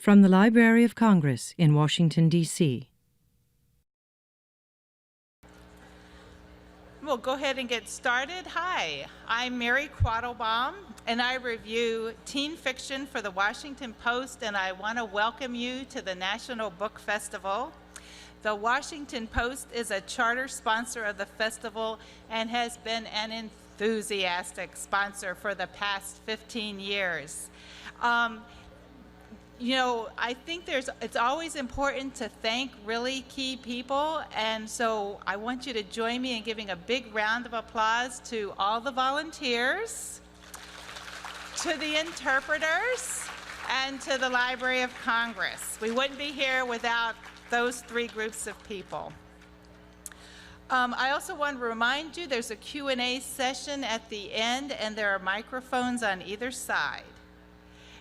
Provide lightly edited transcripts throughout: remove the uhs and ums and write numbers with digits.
From the Library of Congress in Washington, D.C. We'll go ahead and get started. Hi, I'm Mary Quattlebaum, and I review teen fiction for the Washington Post, and I want to welcome you to the National Book Festival. The Washington Post is a charter sponsor of the festival and has been an enthusiastic sponsor for the past 15 years. I think it's always important to thank really key people, and so I want you to join me in giving a big round of applause to all the volunteers, to the interpreters, and to the Library of Congress. We wouldn't be here without those three groups of people. I also want to remind you there's a Q&A session at the end, and there are microphones on either side.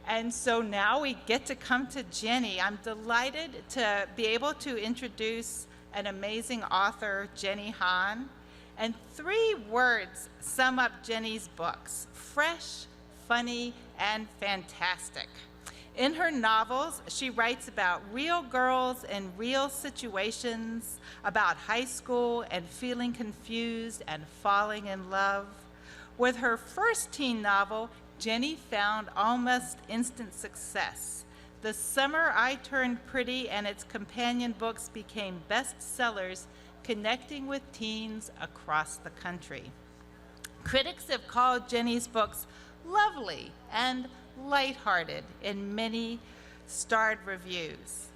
And so now we get to come to Jenny. I'm delighted to be able to introduce an amazing author, Jenny Han. And 3 words sum up Jenny's books: fresh, funny, and fantastic. In her novels, she writes about real girls and real situations, about high school and feeling confused and falling in love. With her first teen novel, Jenny found almost instant success. The Summer I Turned Pretty and its companion books became bestsellers, connecting with teens across the country. Critics have called Jenny's books lovely and lighthearted in many starred reviews.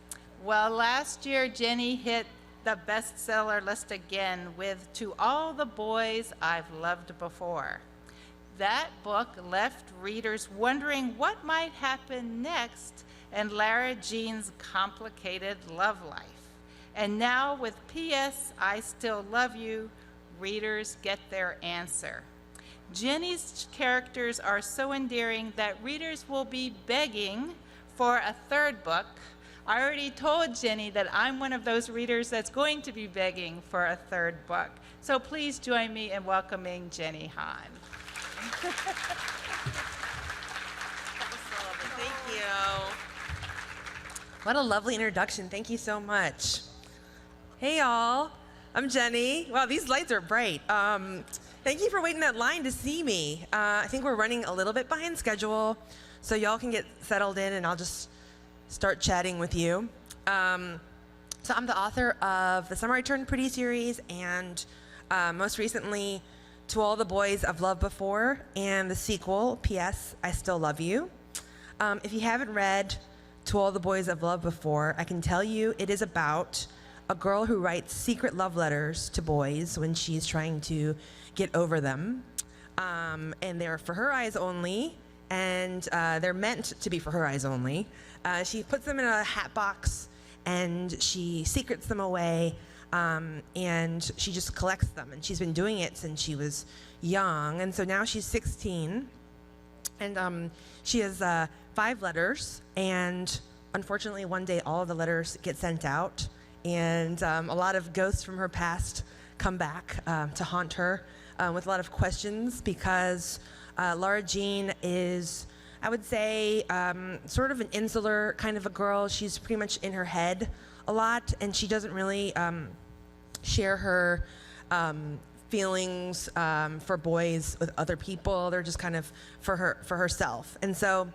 Well, last year, Jenny hit the bestseller list again with To All the Boys I've Loved Before. That book left readers wondering what might happen next in Lara Jean's complicated love life. And now with P.S. I Still Love You, readers get their answer. Jenny's characters are so endearing that readers will be begging for a third book. I already told Jenny that I'm one of those readers that's going to be begging for a third book. So please join me in welcoming Jenny Han. That was so lovely. Thank you. What a lovely introduction. Thank you so much. Hey, y'all. I'm Jenny. Wow, these lights are bright. Thank you for waiting that line to see me. I think we're running a little bit behind schedule, so y'all can get settled in, and I'll just start chatting with you. So I'm the author of the Summer I Turned Pretty series, and most recently, To All the Boys I've Loved Before, and the sequel, P.S. I Still Love You. If you haven't read To All the Boys I've Loved Before, I can tell you it is about a girl who writes secret love letters to boys when she's trying to get over them. And they're for her eyes only, and they're meant to be for her eyes only. She puts them in a hat box, and she secrets them away, and she just collects them. And she's been doing it since she was young, and so now she's 16, and she has 5 letters, and unfortunately one day all of the letters get sent out, and a lot of ghosts from her past come back to haunt her with a lot of questions, because Lara Jean is, I would say, sort of an insular kind of a girl. She's pretty much in her head a lot, and she doesn't really share her feelings for boys with other people. They're just kind of for herself. And so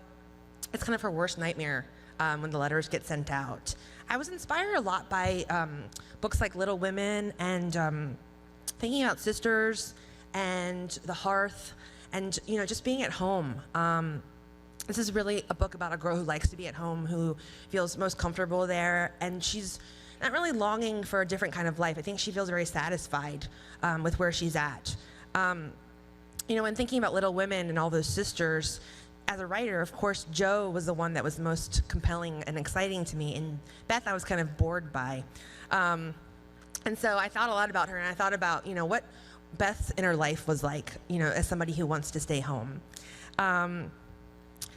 it's kind of her worst nightmare when the letters get sent out. I was inspired a lot by books like Little Women, and thinking about sisters and the hearth, and just being at home. This is really a book about a girl who likes to be at home, who feels most comfortable there, and she's not really longing for a different kind of life. I think she feels very satisfied with where she's at. When thinking about Little Women and all those sisters, as a writer, of course, Jo was the one that was most compelling and exciting to me, and Beth I was kind of bored by. And so I thought a lot about her, and I thought about, what Beth's inner life was like, as somebody who wants to stay home.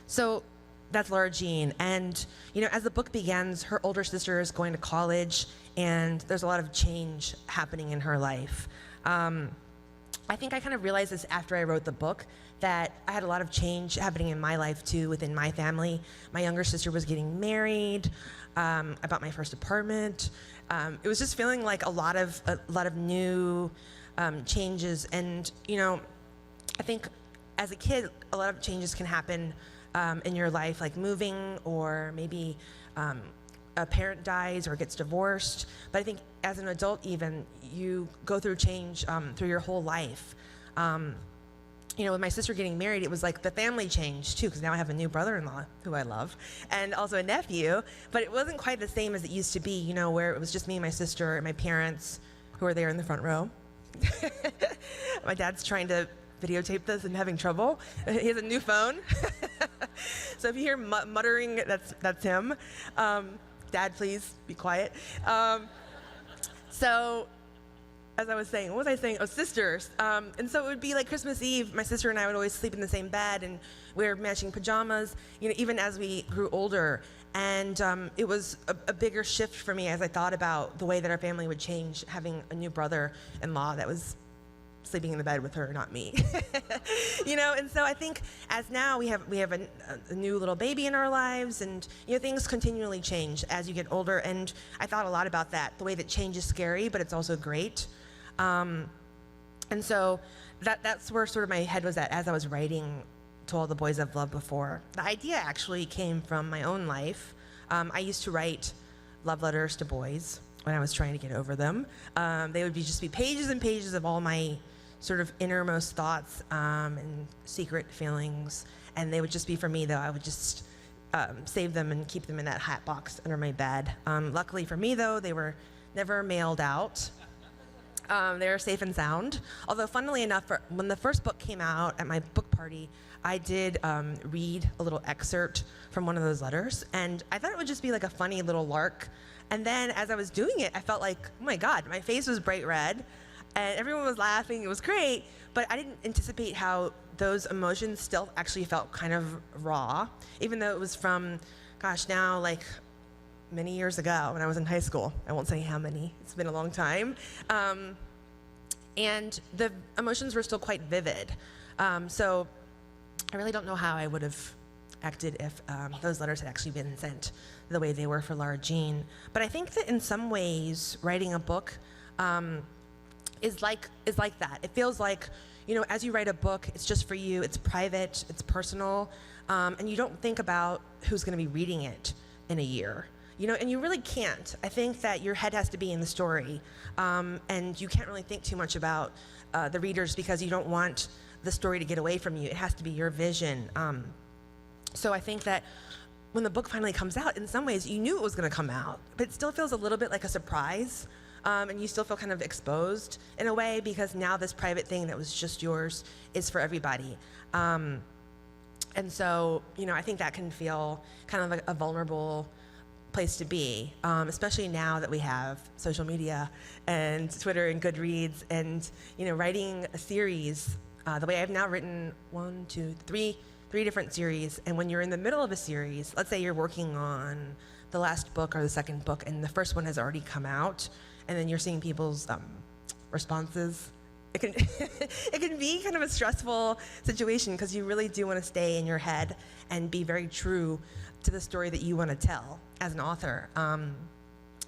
So that's Lara Jean, and as the book begins, her older sister is going to college, and there's a lot of change happening in her life. I think I kind of realized this after I wrote the book, that I had a lot of change happening in my life too, within my family. My younger sister was getting married. I bought my first apartment. It was just feeling like a lot of new changes. And I think as a kid, a lot of changes can happen in your life, like moving, or maybe a parent dies or gets divorced. But I think as an adult, even, you go through change through your whole life. With my sister getting married, it was like the family changed too, because now I have a new brother-in-law who I love, and also a nephew. But it wasn't quite the same as it used to be, where it was just me and my sister and my parents, who are there in the front row. My dad's trying to videotape this and having trouble. He has a new phone. So if you hear muttering, that's him. Dad, please be quiet. So as I was saying, what was I saying? Oh, sisters. And so it would be like Christmas Eve. My sister and I would always sleep in the same bed and wear matching pajamas, even as we grew older. And it was a bigger shift for me as I thought about the way that our family would change, having a new brother-in-law that was sleeping in the bed with her, not me. And so I think as now we have a new little baby in our lives, and things continually change as you get older. And I thought a lot about that, the way that change is scary, but it's also great. And so that's where sort of my head was at as I was writing To All the Boys I've Loved Before. The idea actually came from my own life. I used to write love letters to boys when I was trying to get over them. They would just be pages and pages of all my sort of innermost thoughts and secret feelings. And they would just be for me, though. I would just save them and keep them in that hat box under my bed. Luckily for me, though, they were never mailed out. They were safe and sound. Although, funnily enough, when the first book came out at my book party, I did read a little excerpt from one of those letters. And I thought it would just be like a funny little lark. And then as I was doing it, I felt like, oh my God, my face was bright red. And everyone was laughing. It was great. But I didn't anticipate how those emotions still actually felt kind of raw, even though it was from, gosh, now like many years ago when I was in high school. I won't say how many. It's been a long time. And the emotions were still quite vivid. So I really don't know how I would have acted if those letters had actually been sent the way they were for Lara Jean. But I think that in some ways, writing a book is like that. It feels like, as you write a book, it's just for you, it's private, it's personal, and you don't think about who's going to be reading it in a year. And you really can't. I think that your head has to be in the story, and you can't really think too much about the readers, because you don't want the story to get away from you. It has to be your vision. So I think that when the book finally comes out, in some ways, you knew it was going to come out, but it still feels a little bit like a surprise, and you still feel kind of exposed in a way, because now this private thing that was just yours is for everybody. And so, I think that can feel kind of like a vulnerable place to be, especially now that we have social media and Twitter and Goodreads, and writing a series the way I've now written three different series. And when you're in the middle of a series, let's say you're working on the last book or the second book, and the first one has already come out, and then you're seeing people's responses, it can it can be kind of a stressful situation, because you really do want to stay in your head and be very true to the story that you want to tell as an author.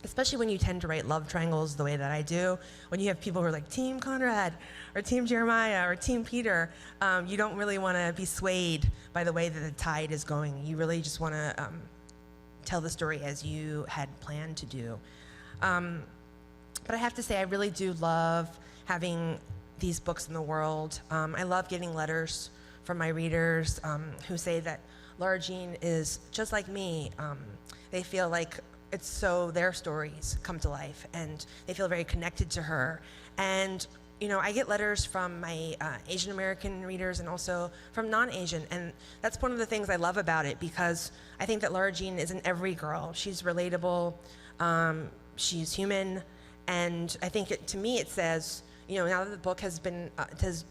Especially when you tend to write love triangles the way that I do. When you have people who are like Team Conrad or Team Jeremiah or Team Peter, you don't really want to be swayed by the way that the tide is going. You really just want to tell the story as you had planned to do. But I have to say, I really do love having these books in the world. I love getting letters from my readers who say that Lara Jean is just like me. They feel like it's so their stories come to life, and they feel very connected to her. And I get letters from my Asian American readers and also from non-Asian, and that's one of the things I love about it, because I think that Lara Jean isn't every girl. She's relatable, she's human, and I think to me it says, now that the book has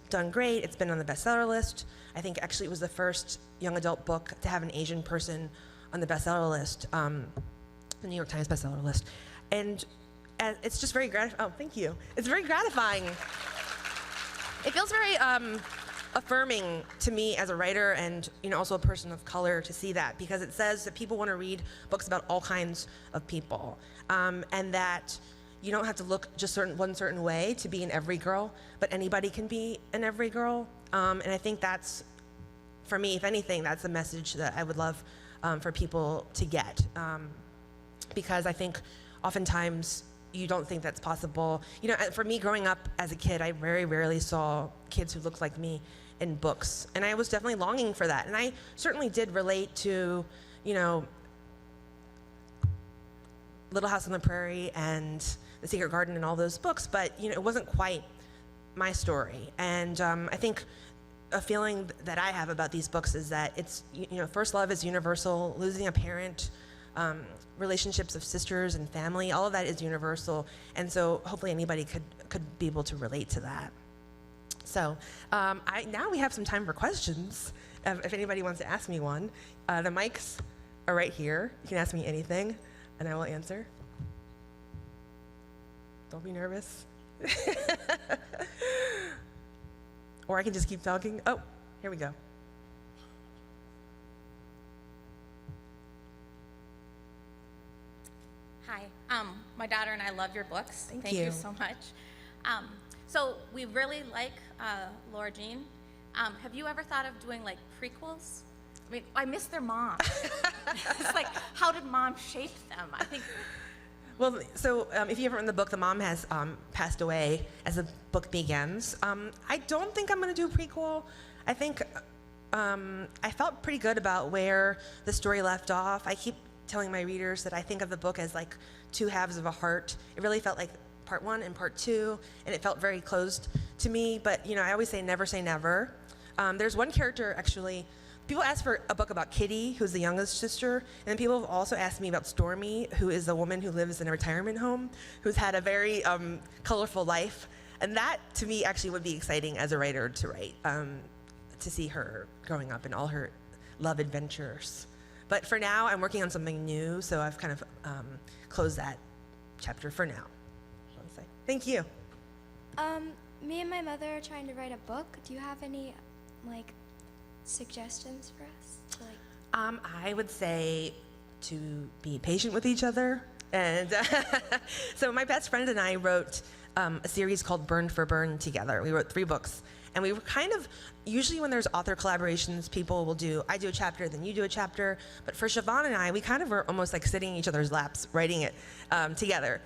done great, it's been on the bestseller list. I think actually it was the first young adult book to have an Asian person on the bestseller list. The New York Times bestseller list. And it's just very gratifying. Oh, thank you. It's very gratifying. It feels very affirming to me as a writer and also a person of color to see that, because it says that people want to read books about all kinds of people, and that you don't have to look just one certain way to be an every girl, but anybody can be an every girl. And I think that's, for me, if anything, that's the message that I would love for people to get, because I think oftentimes you don't think that's possible. For me, growing up as a kid, I very rarely saw kids who looked like me in books, and I was definitely longing for that. And I certainly did relate to, Little House on the Prairie and The Secret Garden and all those books, but it wasn't quite my story. And I think a feeling that I have about these books is that it's, first love is universal, losing a parent, relationships of sisters and family, all of that is universal, and so hopefully anybody could be able to relate to that. So now we have some time for questions, if anybody wants to ask me one. The mics are right here. You can ask me anything, and I will answer. Don't be nervous. Or I can just keep talking. Oh, here we go. Hi, my daughter and I love your books. Thank you so much. So we really like Lara Jean. Have you ever thought of doing like prequels? I mean, I miss their mom. It's like, how did mom shape them? I think. Well, so if you ever read the book, the mom has passed away as the book begins. I don't think I'm going to do a prequel. I think I felt pretty good about where the story left off. I keep telling my readers that I think of the book as like two halves of a heart. It really felt like part one and part two, and it felt very closed to me, but I always say never. There's one character, actually, people ask for a book about Kitty, who's the youngest sister, and then people have also asked me about Stormy, who is a woman who lives in a retirement home, who's had a very colorful life, and that to me actually would be exciting as a writer to write, to see her growing up and all her love adventures. But for now, I'm working on something new, so I've kind of closed that chapter for now. Thank you. Me and my mother are trying to write a book. Do you have any, suggestions for us? I would say to be patient with each other. And so my best friend and I wrote a series called Burn for Burn together. We wrote 3 books. And we were kind of, usually when there's author collaborations, people will I do a chapter, then you do a chapter. But for Siobhan and I, we kind of were almost like sitting in each other's laps, writing it together.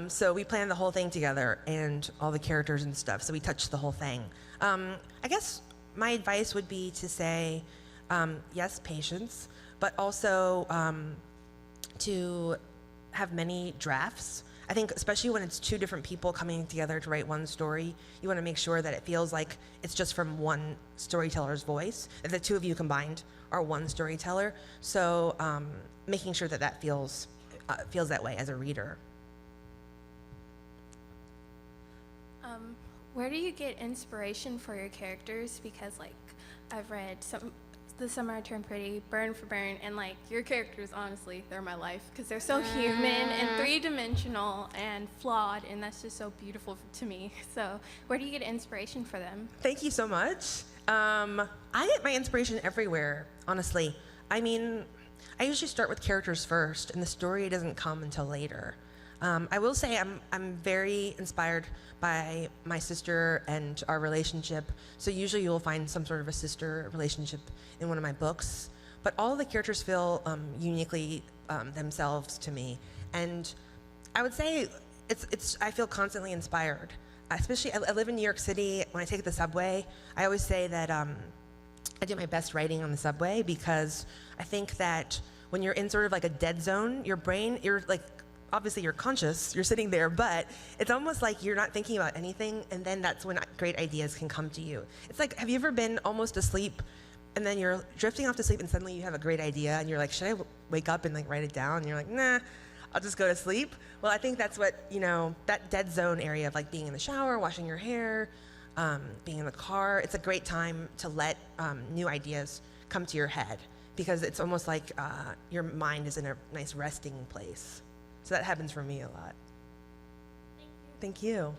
So we planned the whole thing together and all the characters and stuff. So we touched the whole thing. I guess my advice would be to say, yes, patience, but also to have many drafts. I think especially when it's 2 different people coming together to write one story, you want to make sure that it feels like it's just from one storyteller's voice, that the 2 of you combined are one storyteller. So making sure that feels that way as a reader. Where do you get inspiration for your characters? Because I've read The Summer I Turned Pretty, Burn for Burn, and your characters, honestly, they're my life because they're so human and 3-dimensional and flawed, and that's just so beautiful to me. So where do you get inspiration for them? Thank you so much. I get my inspiration everywhere, honestly. I mean, I usually start with characters first, and the story doesn't come until later. I will say I'm very inspired by my sister and our relationship. So usually you'll find some sort of a sister relationship in one of my books. But all of the characters feel uniquely themselves to me. And I would say I feel constantly inspired. Especially, I live in New York City. When I take the subway, I always say that I do my best writing on the subway because I think that when you're in sort of like a dead zone, your brain, obviously you're conscious, you're sitting there, but it's almost like you're not thinking about anything, and then that's when great ideas can come to you. It's like, have you ever been almost asleep, and then you're drifting off to sleep, and suddenly you have a great idea, and you're like, should I wake up and write it down? And you're like, nah, I'll just go to sleep. Well, I think that's what, that dead zone area of being in the shower, washing your hair, being in the car, it's a great time to let new ideas come to your head, because it's almost like your mind is in a nice resting place. So that happens for me a lot. Thank you.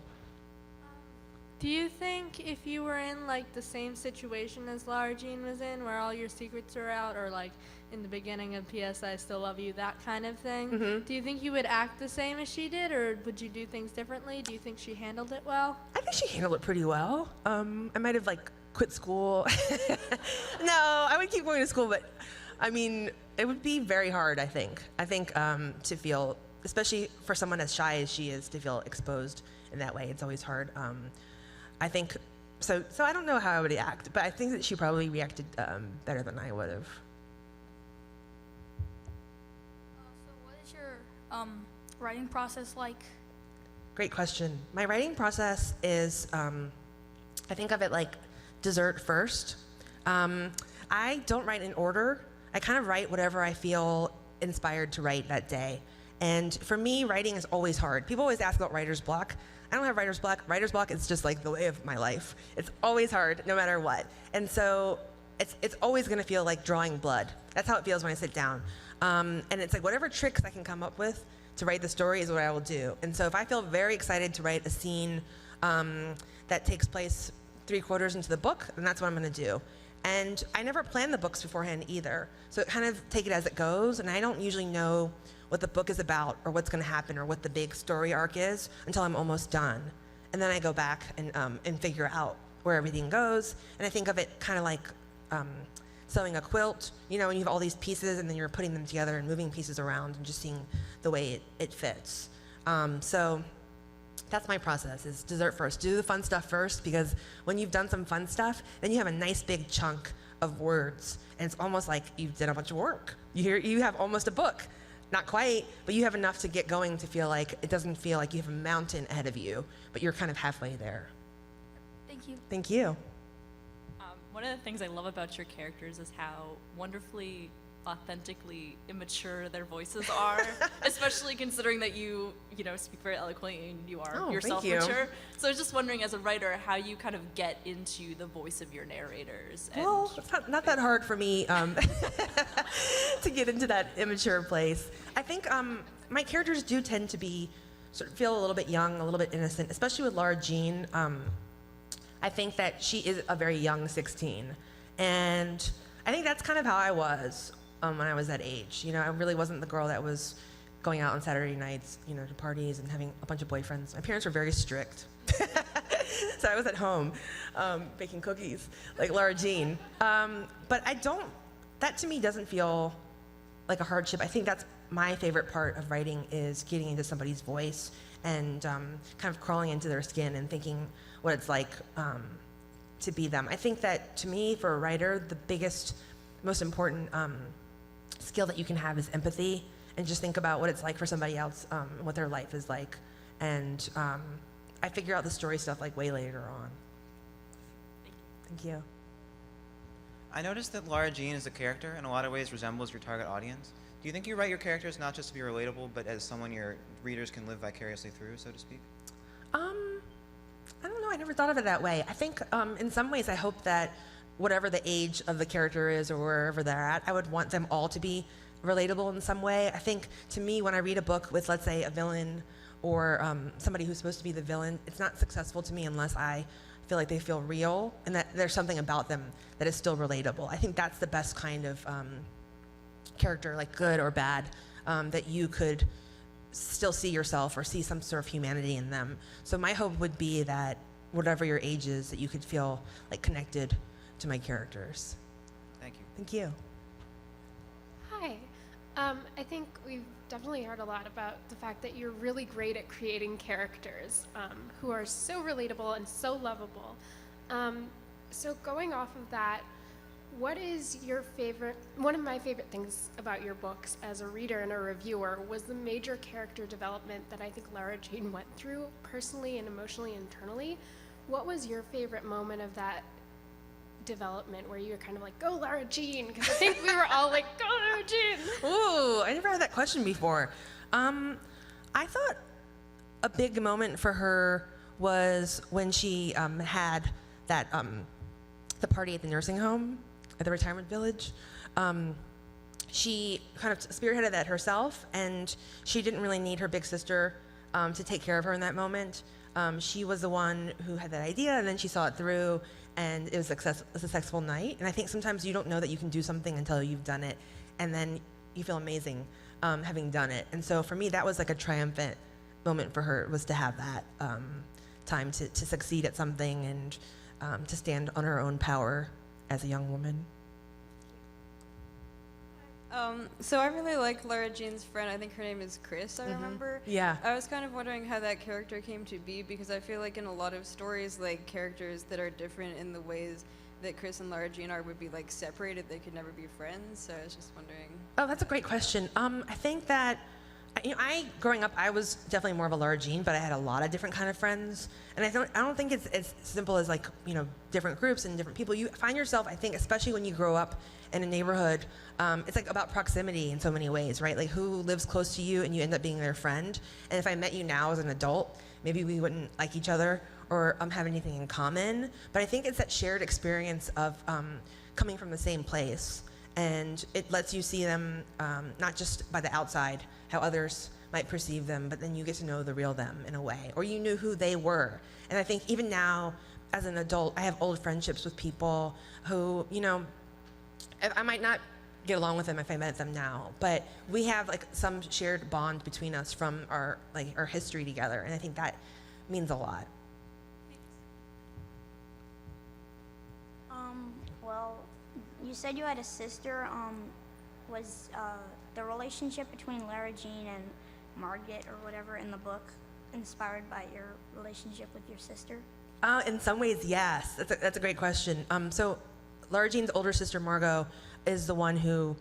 Thank you. Do you think if you were in like the same situation as Lara Jean was in, where all your secrets are out, or like in the beginning of P.S. I Still Love You, that kind of thing, do you think you would act the same as she did, or would you do things differently? Do you think she handled it well? I think she handled it pretty well. I might have like quit school. No, I would keep going to school, but I mean, it would be very hard, I think. To feel, especially for someone as shy as she is, to feel exposed in that way, it's always hard. I think, so I don't know how I would act, but I think that she probably reacted better than I would have. So what is your writing process like? Great question. My writing process is, I think of it like dessert first. I don't write in order. I kind of write whatever I feel inspired to write that day. And for me, writing is always hard. People always ask about writer's block. I don't have writer's block. Writer's block is just like the way of my life. It's always hard, no matter what. And so it's always gonna feel like drawing blood. That's how it feels when I sit down. And it's like whatever tricks I can come up with to write the story is what I will do. And so if I feel very excited to write a scene that takes place 3/4 into the book, then that's what I'm gonna do. And I never plan the books beforehand either. So kind of take it as it goes, and I don't usually know what the book is about or what's gonna happen or what the big story arc is until I'm almost done. And then I go back and figure out where everything goes. And I think of it kind of like sewing a quilt, you know, when you have all these pieces and then you're putting them together and moving pieces around and just seeing the way it fits. So that's my process, is dessert first. Do the fun stuff first, because when you've done some fun stuff, then you have a nice big chunk of words, and it's almost like you did a bunch of work. You have almost a book. Not quite, but you have enough to get going to feel like it doesn't feel like you have a mountain ahead of you, but you're kind of halfway there. Thank you. Thank you. One of the things I love about your characters is how wonderfully, authentically immature their voices are, especially considering that you speak very eloquently and you are yourself thank you. mature. So I was just wondering, as a writer, how you kind of get into the voice of your narrators. And Well, it's not that hard for me to get into that immature place. I think my characters do tend to be feel a little bit young, a little bit innocent, especially with Lara Jean. I think that she is a very young 16, and I think that's kind of how I was when I was that age. You know, I really wasn't the girl that was going out on Saturday nights, you know, to parties and having a bunch of boyfriends. My parents were very strict. So I was at home baking cookies like Lara Jean. But that to me doesn't feel like a hardship. I think that's my favorite part of writing, is getting into somebody's voice and kind of crawling into their skin and thinking what it's like to be them. I think that to me, for a writer, the biggest, most important skill that you can have is empathy, and just think about what it's like for somebody else, what their life is like. And I figure out the story stuff like way later on. Thank you. I noticed that Lara Jean as a character in a lot of ways resembles your target audience. Do you think you write your characters not just to be relatable, but as someone your readers can live vicariously through, so to speak? I don't know, I never thought of it that way. I think in some ways I hope that whatever the age of the character is or wherever they're at, I would want them all to be relatable in some way. I think, to me, when I read a book with, let's say, a villain or somebody who's supposed to be the villain, it's not successful to me unless I feel like they feel real and that there's something about them that is still relatable. I think that's the best kind of character, like good or bad, that you could still see yourself or see some sort of humanity in them. So my hope would be that whatever your age is, that you could feel like connected to my characters. Thank you. Thank you. Hi. I think we've definitely heard a lot about the fact that you're really great at creating characters who are so relatable and so lovable. So going off of that, what is your favorite, one of my favorite things about your books as a reader and a reviewer was the major character development that I think Lara Jean went through personally and emotionally, internally. What was your favorite moment of that development where you were kind of like, go Lara Jean? Because I think we were all like, go Lara Jean. Ooh, I never had that question before. I thought a big moment for her was when she had that the party at the nursing home, at the retirement village. She kind of spearheaded that herself, and she didn't really need her big sister to take care of her in that moment. She was the one who had that idea, and then she saw it through, and it was a successful night. And I think sometimes you don't know that you can do something until you've done it, and then you feel amazing having done it. And so for me, that was like a triumphant moment for her, was to have that time to succeed at something and to stand on her own power as a young woman. So I really like Lara Jean's friend. I think her name is Chris, I remember. Yeah. I was kind of wondering how that character came to be, because I feel like in a lot of stories, like characters that are different in the ways that Chris and Lara Jean are would be like separated. They could never be friends. So I was just wondering. Oh, that's a great question. I think that, growing up, I was definitely more of a Lara Jean, but I had a lot of different kind of friends. And I don't think it's as simple as like, different groups and different people. You find yourself, I think, especially when you grow up in a neighborhood, it's like about proximity in so many ways, right? Like who lives close to you and you end up being their friend. And if I met you now as an adult, maybe we wouldn't like each other or have anything in common. But I think it's that shared experience of coming from the same place. And it lets you see them not just by the outside, how others might perceive them, but then you get to know the real them in a way, or you knew who they were. And I think even now, as an adult, I have old friendships with people who, I might not get along with them if I met them now, but we have like some shared bond between us from our history together, and I think that means a lot. Well, you said you had a sister. Was the relationship between Lara Jean and Margaret or whatever in the book inspired by your relationship with your sister? In some ways, yes. That's a great question. So Lara Jean's older sister, Margot, is the one who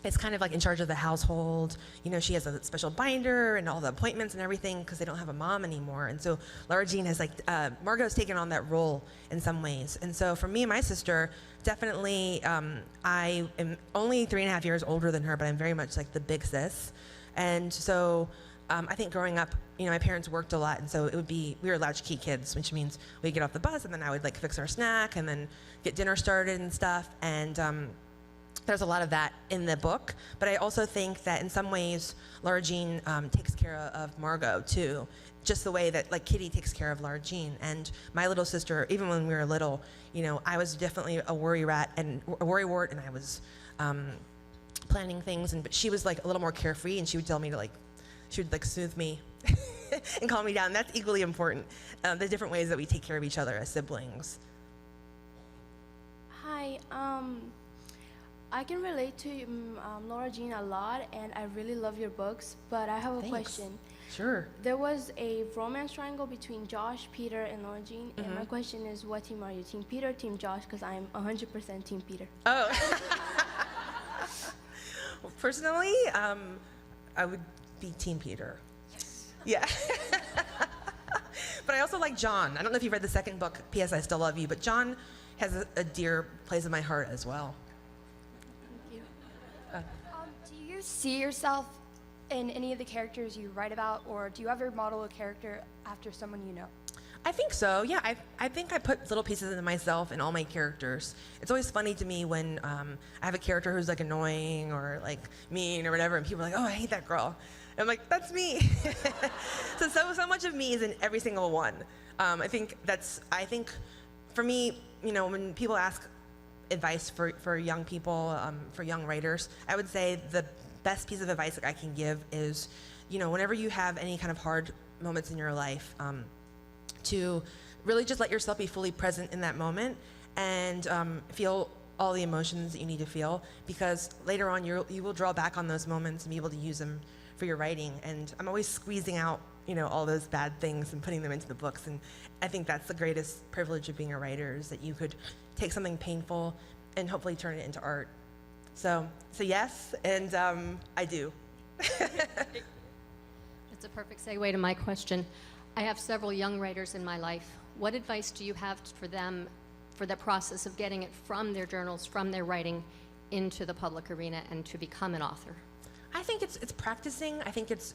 is kind of like in charge of the household. She has a special binder and all the appointments and everything because they don't have a mom anymore. And so Lara Jean has Margot's taken on that role in some ways. And so for me and my sister, definitely, I am only 3.5 years older than her, but I'm very much like the big sis. And so I think growing up, my parents worked a lot, and so we were latchkey kids, which means we'd get off the bus, and then I would like fix our snack, and then get dinner started and stuff. And there's a lot of that in the book. But I also think that in some ways, Lara Jean takes care of Margot too, just the way that like Kitty takes care of Lara Jean. And my little sister, even when we were little, I was definitely a worry rat and a worrywart, and I was planning things, but she was like a little more carefree, and she would tell me to she would soothe me and calm me down. That's equally important, the different ways that we take care of each other as siblings. Hi, I can relate to Lara Jean a lot, and I really love your books, but I have a question. Sure. There was a romance triangle between Josh, Peter, and Lara Jean, and my question is, what team are you? Team Peter, Team Josh? Because I'm 100% Team Peter. Oh. Well, personally, I would be Team Peter. Yes. Yeah. But I also like John. I don't know if you've read the second book, P.S. I Still Love You, but John has a dear place in my heart as well. Thank you. Do you see yourself in any of the characters you write about, or do you ever model a character after someone you know? I think so, yeah. I think I put little pieces of myself in all my characters. It's always funny to me when I have a character who's like annoying or like mean or whatever, and people are like, oh, I hate that girl. And I'm like, that's me. so much of me is in every single one. I think for me, when people ask advice for young people, for young writers, I would say the best piece of advice that I can give is, whenever you have any kind of hard moments in your life, to really just let yourself be fully present in that moment and feel all the emotions that you need to feel, because later on you will draw back on those moments and be able to use them for your writing. And I'm always squeezing out all those bad things and putting them into the books, and I think that's the greatest privilege of being a writer, is that you could take something painful and hopefully turn it into art. So yes, and I do. It's a perfect segue to my question. I have several young writers in my life. What advice do you have for them for the process of getting it from their journals, from their writing, into the public arena and to become an author? I think it's practicing. I think it's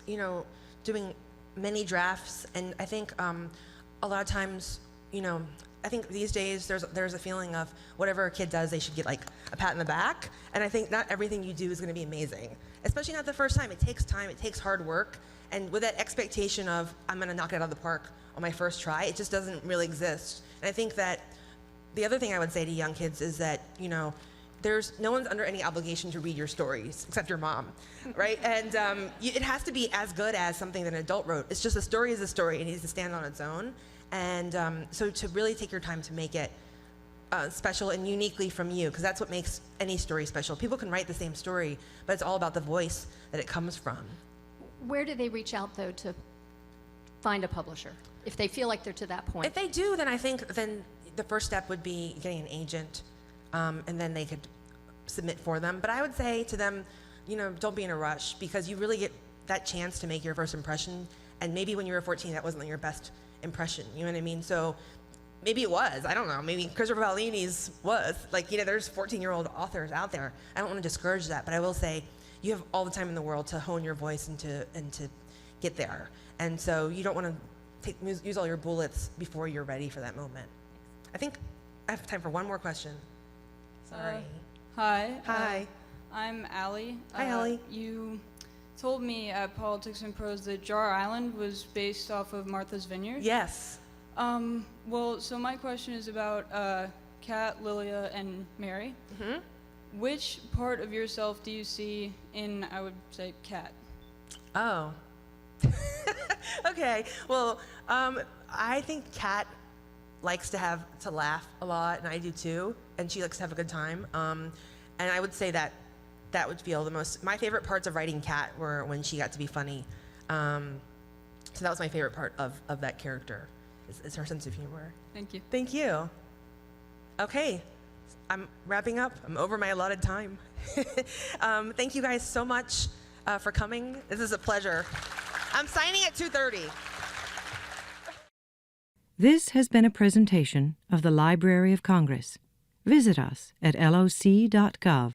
doing many drafts, and I think a lot of times I think these days there's a feeling of whatever a kid does, they should get like a pat in the back. And I think not everything you do is going to be amazing, especially not the first time. It takes time, it takes hard work. And with that expectation of I'm going to knock it out of the park on my first try, it just doesn't really exist. And I think that the other thing I would say to young kids is that, you know, no one's under any obligation to read your stories except your mom, right? And it has to be as good as something that an adult wrote. It's just a story is a story. It needs to stand on its own. And so to really take your time to make it special and uniquely from you, because that's what makes any story special. People can write the same story, but it's all about the voice that it comes from. Where do they reach out, though, to find a publisher, if they feel like they're to that point? If they do, then I think the first step would be getting an agent, and then they could submit for them. But I would say to them, you know, don't be in a rush, because you really get that chance to make your first impression. And maybe when you were 14, that wasn't your best impression. You know what I mean? So maybe it was. I don't know. Maybe Christopher Paolini's was. Like, you know, there's 14-year-old authors out there. I don't want to discourage that, but I will say you have all the time in the world to hone your voice and to get there. And so you don't want to use all your bullets before you're ready for that moment. I think I have time for one more question. Sorry. Hi. Hi. I'm Allie. Hi, Allie. You told me at Politics and Prose that Jar Island was based off of Martha's Vineyard. Yes. Well, so my question is about Kat, Lilia, and Mary. Mm-hmm. Which part of yourself do you see in, I would say, Kat? Oh. Okay. Well, I think Kat likes to laugh a lot, and I do too, and she likes to have a good time. And I would say that would feel the most. My favorite parts of writing Kat were when she got to be funny. So that was my favorite part of that character, is her sense of humor. Thank you. Thank you. Okay, I'm wrapping up. I'm over my allotted time. Thank you guys so much for coming. This is a pleasure. I'm signing at 2:30. This has been a presentation of the Library of Congress. Visit us at loc.gov.